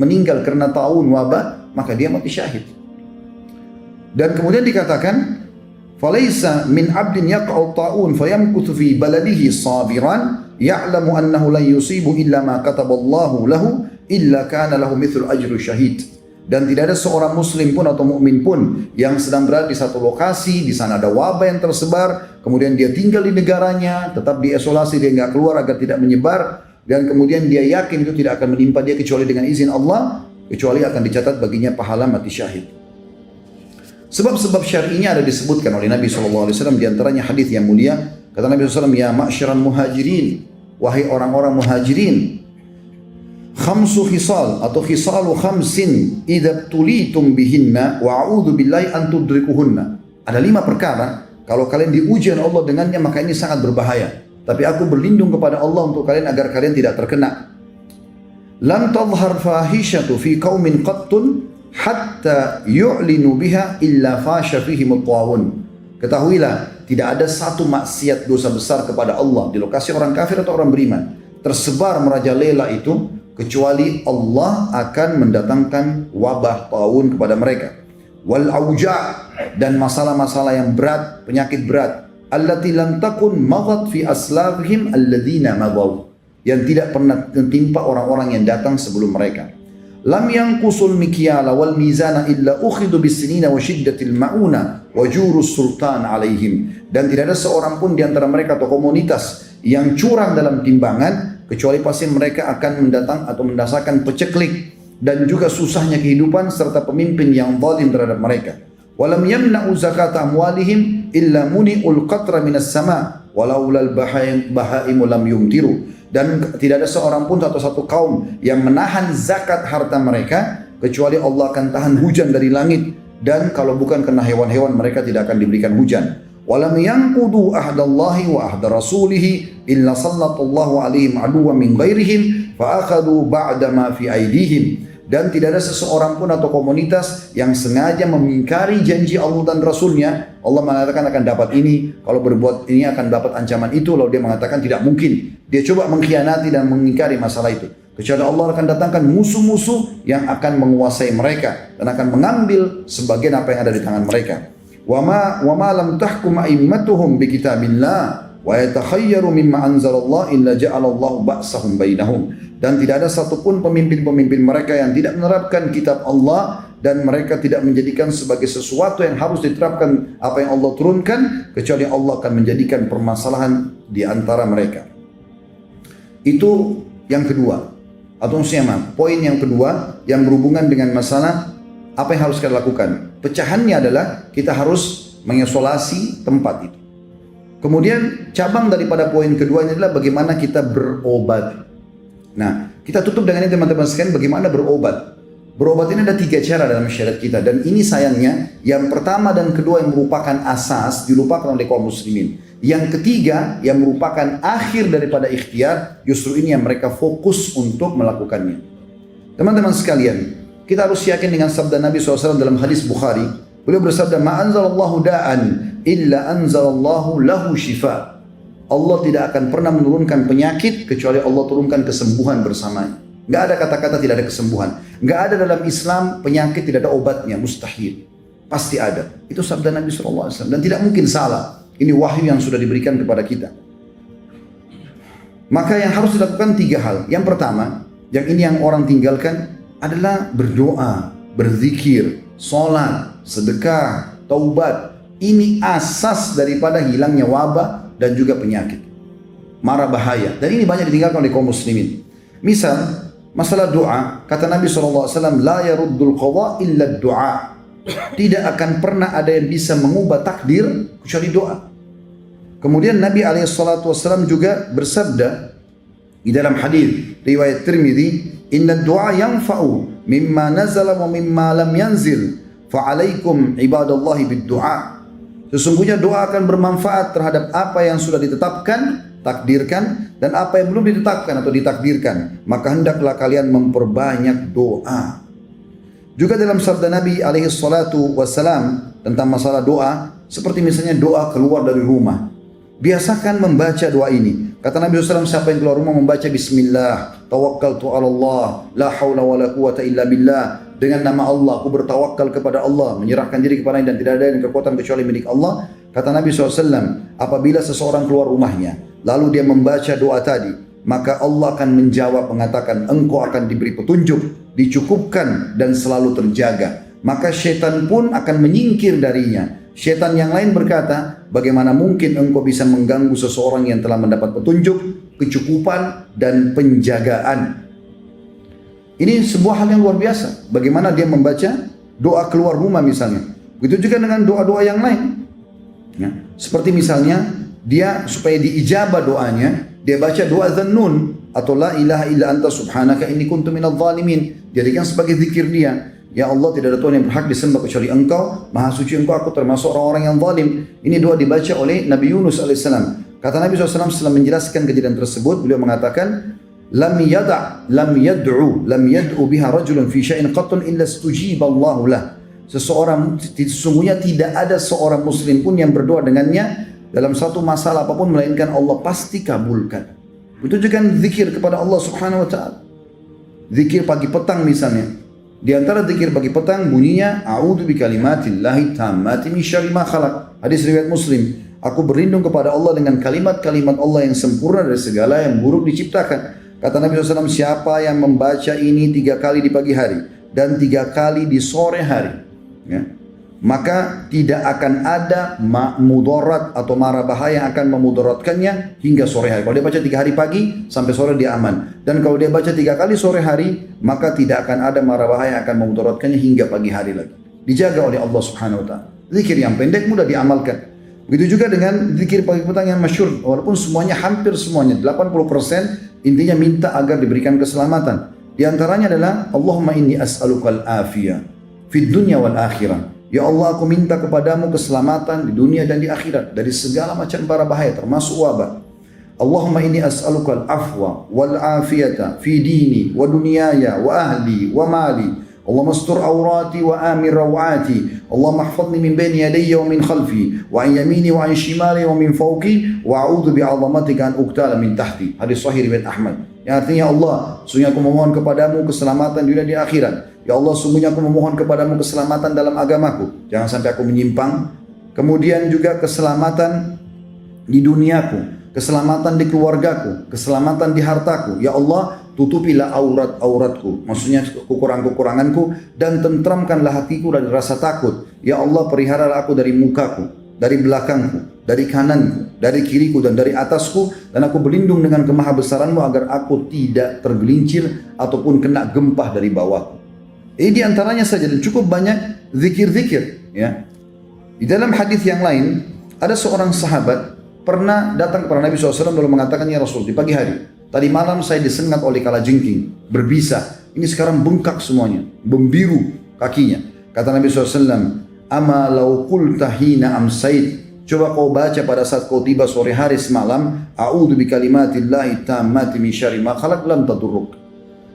meninggal karena taun wabah, maka dia mati syahid. Dan kemudian dikatakan, "Falaisa min 'abdin yaqa'u ta'un fayamkuthu fi baladihi sabiran ya'lamu annahu la yusibu illa ma kataballahu lahu illa kana lahu mithlu ajru syahid." Dan tidak ada seorang muslim pun atau mukmin pun yang sedang berada di satu lokasi, di sana ada wabah yang tersebar, kemudian dia tinggal di negaranya, tetap diisolasi, dia nggak keluar agar tidak menyebar, dan kemudian dia yakin itu tidak akan menimpa dia kecuali dengan izin Allah, kecuali akan dicatat baginya pahala mati syahid. Sebab-sebab syar'inya ada disebutkan oleh Nabi SAW, di antaranya hadis yang mulia, kata Nabi SAW, "Ya ma'syaral muhajirin, wahai orang-orang muhajirin, khamsu khisal atau khisalu khamsin idza tulitum bihinna wa a'udzu billahi an tudrikuhunna." Ada 5 perkara kalau kalian diuji oleh Allah dengannya maka ini sangat berbahaya. Tapi aku berlindung kepada Allah untuk kalian agar kalian tidak terkena. Lan tadhhar fahishatu fi qaumin qattun hatta yu'linu biha illa fasha fihim at-tawun. Ketahuilah, tidak ada satu maksiat dosa besar kepada Allah di lokasi orang kafir atau orang beriman tersebar merajalela itu kecuali Allah akan mendatangkan wabah taun kepada mereka. Wal auja' dan masalah-masalah yang berat, penyakit berat. Allati lam takun maghat fi aslafihim alladzina magaw, yang tidak pernah menimpa orang-orang yang datang sebelum mereka. Lam yanqusul mikyala wal mizana illa ukhidu bisinina wa shiddatil mauna wa jurus sultan alaihim. Dan tidak ada seorang pun di antara mereka atau komunitas yang curang dalam timbangan kecuali pasti mereka akan mendatang atau mendasarkan peceklik dan juga susahnya kehidupan serta pemimpin yang zalim terhadap mereka. Walam yamna'u zakat amwalihim illa muni'ul qatra minas sama walaulal bahaimu lam yumtiru. Dan tidak ada seorang pun atau satu kaum yang menahan zakat harta mereka kecuali Allah akan tahan hujan dari langit, dan kalau bukan karena hewan-hewan mereka tidak akan diberikan hujan. Walam yanqudu ahdallahi wa ahda rasulihi illa sallallahu alaihim aduwwan min ghairihim fa akhadhu ba'da ma fi aidihim. Dan tidak ada seseorang pun atau komunitas yang sengaja mengingkari janji Allah dan Rasulnya. Allah mengatakan akan dapat ini, kalau berbuat ini akan dapat ancaman itu, lalu dia mengatakan tidak mungkin. Dia coba mengkhianati dan mengingkari masalah itu. Kecuali Allah akan datangkan musuh-musuh yang akan menguasai mereka dan akan mengambil sebagian apa yang ada di tangan mereka. Wa ma lam tahkum a'immatuhum bi kitabillah wa yatakhayyaru mimma anzalallah illa ja'alallahu ba'sahum bainahum. Dan tidak ada satupun pemimpin-pemimpin mereka yang tidak menerapkan kitab Allah dan mereka tidak menjadikan sebagai sesuatu yang harus diterapkan apa yang Allah turunkan kecuali Allah akan menjadikan permasalahan di antara mereka. Itu yang kedua. Atau maksudnya poin yang kedua yang berhubungan dengan masalah apa yang harus kita lakukan. Pecahannya adalah kita harus mengisolasi tempat itu. Kemudian cabang daripada poin kedua ini adalah bagaimana kita berobat. Nah, kita tutup dengan ini teman-teman sekalian, bagaimana berobat. Berobat ini ada 3 cara dalam syariat kita, dan ini sayangnya yang pertama dan kedua yang merupakan asas dilupakan oleh kaum muslimin. Yang ketiga yang merupakan akhir daripada ikhtiar, justru ini yang mereka fokus untuk melakukannya. Teman-teman sekalian, kita harus yakin dengan sabda Nabi SAW dalam hadis Bukhari. Beliau bersabda, "Ma anzalallahu da'an illa anzalallahu lahu shifa." Allah tidak akan pernah menurunkan penyakit kecuali Allah turunkan kesembuhan bersamanya. Nggak ada kata-kata tidak ada kesembuhan. Nggak ada dalam Islam penyakit tidak ada obatnya, mustahil. Pasti ada. Itu sabda Nabi SAW dan tidak mungkin salah. Ini wahyu yang sudah diberikan kepada kita. Maka yang harus dilakukan 3 hal. Yang pertama, yang ini yang orang tinggalkan adalah berdoa, berzikir, sholat, sedekah, taubat. Ini asas daripada hilangnya wabah dan juga penyakit. Mara bahaya. Dan ini banyak ditinggalkan oleh kaum muslimin. Misal, masalah doa, kata Nabi SAW, "La yaruddul qadha illa doa." Tidak akan pernah ada yang bisa mengubah takdir kecuali doa. Kemudian Nabi SAW juga bersabda di dalam hadis riwayat Tirmidzi, "Inna doa yanfa'u mimma nazala wa mimma lam yanzil, fa'alaikum ibadallahi bid-du'a." Sesungguhnya doa akan bermanfaat terhadap apa yang sudah ditetapkan, takdirkan, dan apa yang belum ditetapkan atau ditakdirkan. Maka hendaklah kalian memperbanyak doa. Juga dalam sabda Nabi SAW tentang masalah doa, seperti misalnya doa keluar dari rumah. biasakan membaca doa ini. Kata Nabi SAW, siapa yang keluar rumah membaca Bismillah, tawakkaltu ala Allah, la hawla wa la quwata illa billah. Dengan nama Allah, aku bertawakal kepada Allah, menyerahkan diri kepada Allah dan tidak ada yang kekuatan kecuali milik Allah. Kata Nabi SAW, apabila seseorang keluar rumahnya, lalu dia membaca doa tadi, maka Allah akan menjawab mengatakan, engkau akan diberi petunjuk, dicukupkan dan selalu terjaga. Maka syaitan pun akan menyingkir darinya. Syaitan yang lain berkata, bagaimana mungkin engkau bisa mengganggu seseorang yang telah mendapat petunjuk, kecukupan dan penjagaan. Ini sebuah hal yang luar biasa. Bagaimana dia membaca doa keluar rumah misalnya. Begitu juga dengan doa-doa yang lain. Ya. Seperti misalnya dia supaya diijabah doanya, dia baca doa Dzannun atau la ilaha illa anta subhanaka inni kuntu minadh dhalimin. Jadikan sebagai zikir dia. Ya Allah, tidak ada Tuhan yang berhak disembah kecuali Engkau, Maha Suci Engkau, aku termasuk orang-orang yang zalim. Ini doa dibaca oleh Nabi Yunus alaihissalam. Kata Nabi SAW setelah menjelaskan kejadian tersebut, beliau mengatakan, lam yad'u biha rajulun fi syai'in qattun illa istujiba Allahu lah. Sesungguhnya tidak ada seorang muslim pun yang berdoa dengannya dalam satu masalah apapun melainkan Allah pasti kabulkan. Itu juga zikir kepada Allah Subhanahu wa taala. Zikir pagi petang misalnya. Di antara zikir pagi petang bunyinya a'udzu bikalimatillahi tammati min syarri ma khalaq. Hadis riwayat Muslim. Aku berlindung kepada Allah dengan kalimat-kalimat Allah yang sempurna dari segala yang buruk diciptakan. Kata Nabi SAW, siapa yang membaca ini 3 kali di pagi hari dan 3 kali di sore hari, ya, maka tidak akan ada mudarat atau mara bahaya yang akan memudaratkannya hingga sore hari. Kalau dia baca 3 hari pagi sampai sore dia aman. Dan kalau dia baca 3 kali sore hari, maka tidak akan ada mara bahaya yang akan memudaratkannya hingga pagi hari lagi. Dijaga oleh Allah Subhanahu wa taala. Zikir yang pendek mudah diamalkan. Begitu juga dengan zikir pagi petang yang masyhur, walaupun semuanya hampir semuanya 80% intinya minta agar diberikan keselamatan. Di antaranya adalah Allahumma inni as'alukal afiyah fid dunya wal akhirah. Ya Allah, aku minta kepadamu keselamatan di dunia dan di akhirat dari segala macam bara bahaya termasuk wabah. Allahumma inni as'alukal afwa wal afiyata fi dini wa dunyaya wa ahli wa mali. Allahumma astur awrati wa amir rawati. Allahumma ihfazni min bayni yadayya wa min khalfi wa an yamini wa an shimali wa min fawqi wa a'udzu bi'azamatika an uqtala min tahti. Hadis sahih riwayat Ahmad. Yang artinya, Allah, sungguh aku memohon kepadamu keselamatan di dunia dan di akhirat. Ya Allah, sungguhnya aku memohon kepadamu keselamatan dalam agamaku. Jangan sampai aku menyimpang. Kemudian juga keselamatan di duniaku, keselamatan di keluargaku, keselamatan di hartaku. Ya Allah, tutupilah aurat-auratku, maksudnya kekurangan-kekuranganku, dan tentramkanlah hatiku dari rasa takut. Ya Allah, peliharalah aku dari mukaku, dari belakangku, dari kananku, dari kiriku, dan dari atasku, dan aku berlindung dengan kemahabesaranmu agar aku tidak tergelincir ataupun kena gempah dari bawahku. Ini diantaranya saja, dan cukup banyak zikir-zikir. Ya. Di dalam hadis yang lain, ada seorang sahabat pernah datang kepada Nabi SAW lalu mengatakan, ya Rasul, di pagi hari, tadi malam saya disengat oleh kalajengking, berbisa. Ini sekarang bengkak semuanya, membiru kakinya. Kata Nabi SAW, ama lau qulta hina amsait. Coba kau baca pada saat kau tiba sore hari semalam, a'udzu bikalimatillahi tammati min syarri ma khalaq lam tadurruk.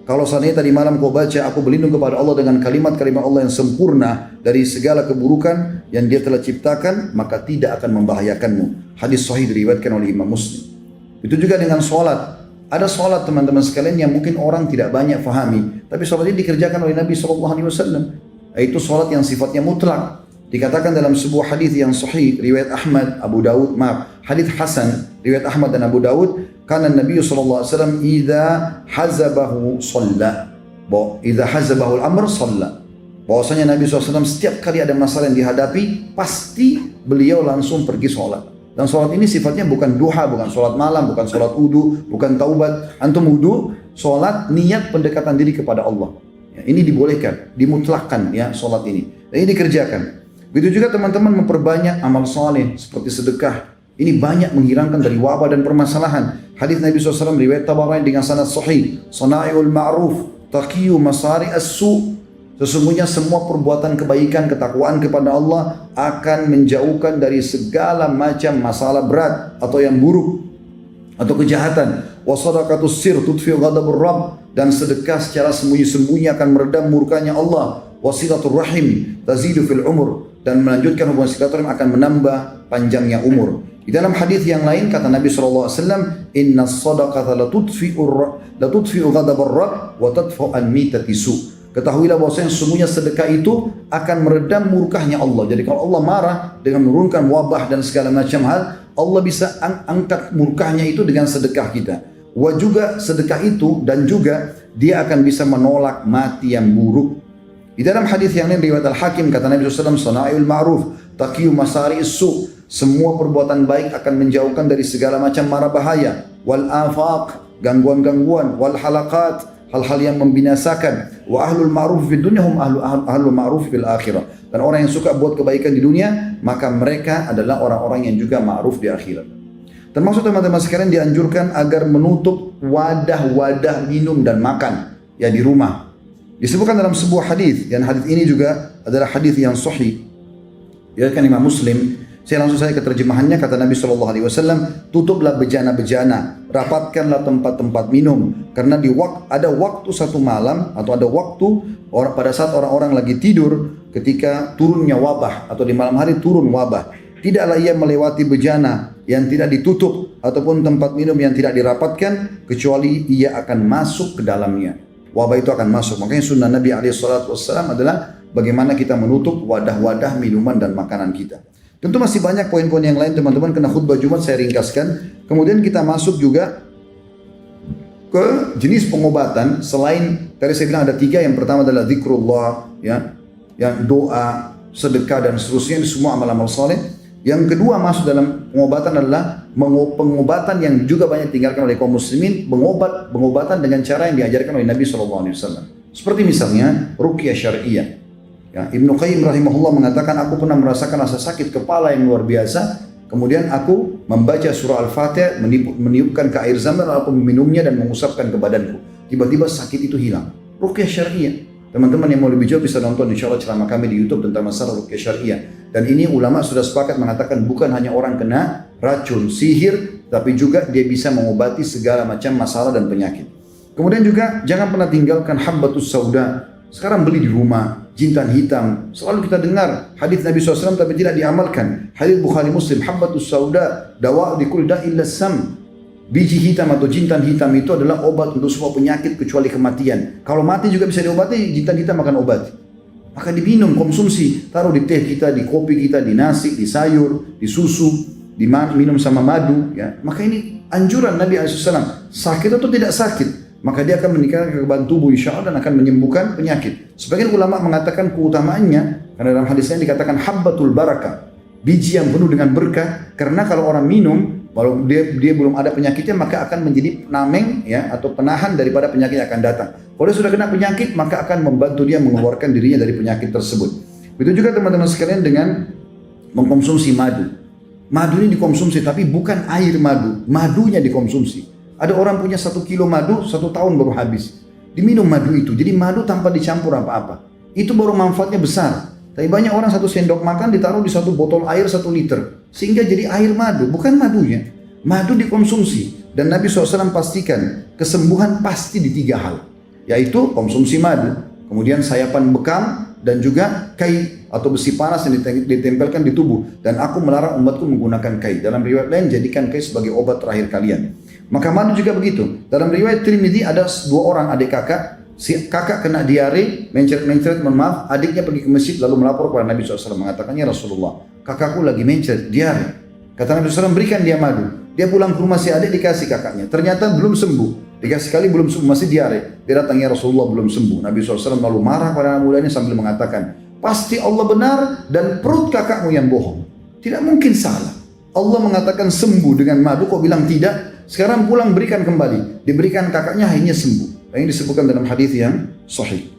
Kalau seandainya tadi malam kau baca, aku berlindung kepada Allah dengan kalimat-kalimat Allah yang sempurna dari segala keburukan yang Dia telah ciptakan, maka tidak akan membahayakanmu. Hadis sahih diriwayatkan oleh Imam Muslim. Itu juga dengan sholat. Ada sholat teman-teman sekalian yang mungkin orang tidak banyak fahami, tapi sholat ini dikerjakan oleh Nabi SAW. Itu sholat yang sifatnya mutlak. Dikatakan dalam sebuah hadis yang sahih riwayat Ahmad, Abu Dawud, hadis Hasan riwayat Ahmad dan Abu Dawud, karena Nabi SAW idza hazabahu shalla, idza hazabahu al-amr shalla. Bahwasanya Nabi SAW setiap kali ada masalah yang dihadapi, pasti beliau langsung pergi sholat. Dan sholat ini sifatnya bukan duha, bukan sholat malam, bukan sholat wudu, bukan taubat. Antum wudu, sholat niat pendekatan diri kepada Allah. Ya, ini dibolehkan, dimutlakkan ya sholat ini. Dan ini dikerjakan. Begitu juga teman-teman memperbanyak amal saleh seperti sedekah. Ini banyak menghilangkan dari wabah dan permasalahan. Hadis Nabi SAW riwayat Tabarani dengan sanad sahih. Sana'iul ma'ruf taqiyu masari as-su'. Sesungguhnya semua perbuatan kebaikan, ketakwaan kepada Allah akan menjauhkan dari segala macam masalah berat atau yang buruk atau kejahatan. Wa sadaqatus sir tudfi ghadabur rabb. Dan sedekah secara sembunyi-sembunyi akan meredam murkanya Allah. Wasilatul rahim tazidu fil umur. Dan melanjutkan hubungan silaturahim akan menambah panjangnya umur. Di dalam hadis yang lain kata Nabi SAW, Inna sadaqata latudfi'u ghadabar Rabb wa tadfa'u al-mitati su. Ketahuilah bahwasanya sesungguhnya sedekah itu akan meredam murkahnya Allah. Jadi kalau Allah marah dengan menurunkan wabah dan segala macam hal, Allah bisa angkat murkahnya itu dengan sedekah kita. Wa juga sedekah itu dan juga dia akan bisa menolak mati yang buruk. Di dalam hadis yang lain riwayat Al-Hakim kata Nabi SAW, Sana'il ma'ruf taqiyu masari'is su. Semua perbuatan baik akan menjauhkan dari segala macam mara bahaya. Wal afaq, gangguan-gangguan. Wal halaqat, hal-hal yang membinasakan. Wa ahlul ma'ruf fid dunya hum ahlul ma'ruf fil akhirah. Dan orang yang suka buat kebaikan di dunia, maka mereka adalah orang-orang yang juga ma'ruf di akhirat. Termasuk teman-teman sekalian dianjurkan agar menutup wadah-wadah minum dan makan ya di rumah. Disebutkan dalam sebuah hadis, dan hadis ini juga adalah hadis yang sahih. Ya kan Imam Muslim. Saya langsung saja ke terjemahannya, kata Nabi SAW, tutuplah bejana-bejana, rapatkanlah tempat-tempat minum, karena ada waktu satu malam atau ada waktu pada saat orang-orang lagi tidur ketika turunnya wabah atau di malam hari turun wabah. Tidaklah ia melewati bejana yang tidak ditutup ataupun tempat minum yang tidak dirapatkan kecuali ia akan masuk ke dalamnya. Wabah itu akan masuk. Makanya sunnah Nabi SAW adalah bagaimana kita menutup wadah-wadah minuman dan makanan kita. Tentu masih banyak poin-poin yang lain teman-teman, kena khutbah Jumat saya ringkaskan. Kemudian kita masuk juga ke jenis pengobatan selain tadi saya bilang ada 3. Yang pertama adalah zikrullah, ya, yang doa, sedekah dan seterusnya, ini semua amal-amal saleh. Yang kedua masuk dalam pengobatan adalah pengobatan yang juga banyak ditinggalkan oleh kaum muslimin, pengobatan dengan cara yang diajarkan oleh Nabi SAW. Seperti misalnya ruqyah syariah. Ya, Ibnu Qayyim rahimahullah mengatakan, aku pernah merasakan rasa sakit kepala yang luar biasa. Kemudian aku membaca surah Al-Fatihah, meniupkan ke air zam-zam, lalu aku meminumnya dan mengusapkan ke badanku. Tiba-tiba sakit itu hilang. Ruqyah syariah. Teman-teman yang mau lebih jauh bisa nonton insya Allah ceramah kami di YouTube tentang masalah ruqyah syariah. Dan ini ulama sudah sepakat mengatakan bukan hanya orang kena racun, sihir, tapi juga dia bisa mengobati segala macam masalah dan penyakit. Kemudian juga jangan pernah tinggalkan habbatus sauda. Sekarang beli di rumah, jintan hitam. Selalu kita dengar hadis Nabi SAW tapi tidak diamalkan. Hadis Bukhari Muslim, habbatus sauda dawa likul da'il sam. Biji hitam atau jintan hitam itu adalah obat untuk semua penyakit kecuali kematian. Kalau mati juga bisa diobati, jintan hitam akan obat. Maka diminum, konsumsi, taruh di teh kita, di kopi kita, di nasi, di sayur, di susu, minum sama madu. Ya. Maka ini anjuran Nabi SAW. Sakit atau tidak sakit, maka dia akan meningkatkan kekebalan tubuh insya Allah dan akan menyembuhkan penyakit. Sebagian ulama mengatakan keutamaannya, karena dalam hadisnya dikatakan habbatul barakah, biji yang penuh dengan berkah. Karena kalau orang minum, kalau dia belum ada penyakitnya, maka akan menjadi penameng ya, atau penahan daripada penyakit yang akan datang. Kalau dia sudah kena penyakit, maka akan membantu dia mengeluarkan dirinya dari penyakit tersebut. Begitu juga teman-teman sekalian dengan mengkonsumsi madu. Madu ini dikonsumsi, tapi bukan air madu, madunya dikonsumsi. Ada orang punya 1 kilo madu, 1 tahun baru habis. Diminum madu itu, jadi madu tanpa dicampur apa-apa. Itu baru manfaatnya besar. Tapi banyak orang 1 sendok makan ditaruh di 1 botol air 1 liter. Sehingga jadi air madu, bukan madunya. Madu dikonsumsi. Dan Nabi SAW pastikan kesembuhan pasti di 3 hal. Yaitu konsumsi madu, kemudian sayapan bekam, dan juga kai atau besi panas yang ditempelkan di tubuh. Dan aku melarang umatku menggunakan kai. Dalam riwayat lain, jadikan kai sebagai obat terakhir kalian. Maka madu juga begitu. Dalam riwayat Tirmidzi ada 2 orang adik kakak. Si kakak kena diare, mencret-mencret, maaf, adiknya pergi ke masjid lalu melapor kepada Nabi SAW. Mengatakannya, Rasulullah, kakakku lagi mencret, diare. Kata Nabi SAW, berikan dia madu. Dia pulang ke rumah si adik, dikasih kakaknya. Ternyata belum sembuh. Dikasih kali belum sembuh, masih diare. Dia datangnya Rasulullah belum sembuh. Nabi SAW lalu marah pada anak mudanya sambil mengatakan, pasti Allah benar dan perut kakakmu yang bohong. Tidak mungkin salah. Allah mengatakan sembuh dengan madu, kok bilang tidak? Sekarang pulang berikan kembali. Diberikan kakaknya akhirnya sembuh. Ini disebutkan dalam hadis yang sahih.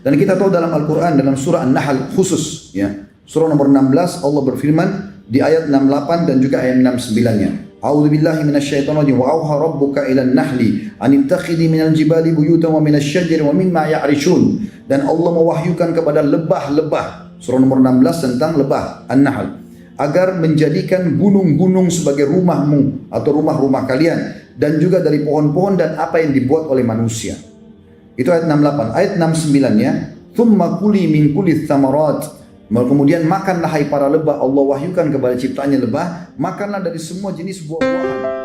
Dan kita tahu dalam Al-Quran dalam surah An-Nahl khusus ya. Surah nomor 16 Allah berfirman di ayat 68 dan juga ayat 69-nya. A'udzubillahi minasyaitonirrajim wa auha rabbuka ilan nahli an ittakhidhi minal jibali buyutan wa minasyajari wa mimma ya'rishun. Dan Allah mewahyukan kepada lebah-lebah. Surah nomor 16 tentang lebah An-Nahl. Agar menjadikan gunung-gunung sebagai rumahmu atau rumah-rumah kalian, dan juga dari pohon-pohon dan apa yang dibuat oleh manusia. Itu ayat 68. Ayat 69-nya, "Tsumma kuli min kulli tsamarat." Kemudian makanlah hai para lebah, Allah wahyukan kepada ciptaannya lebah, makanlah dari semua jenis buah-buahan.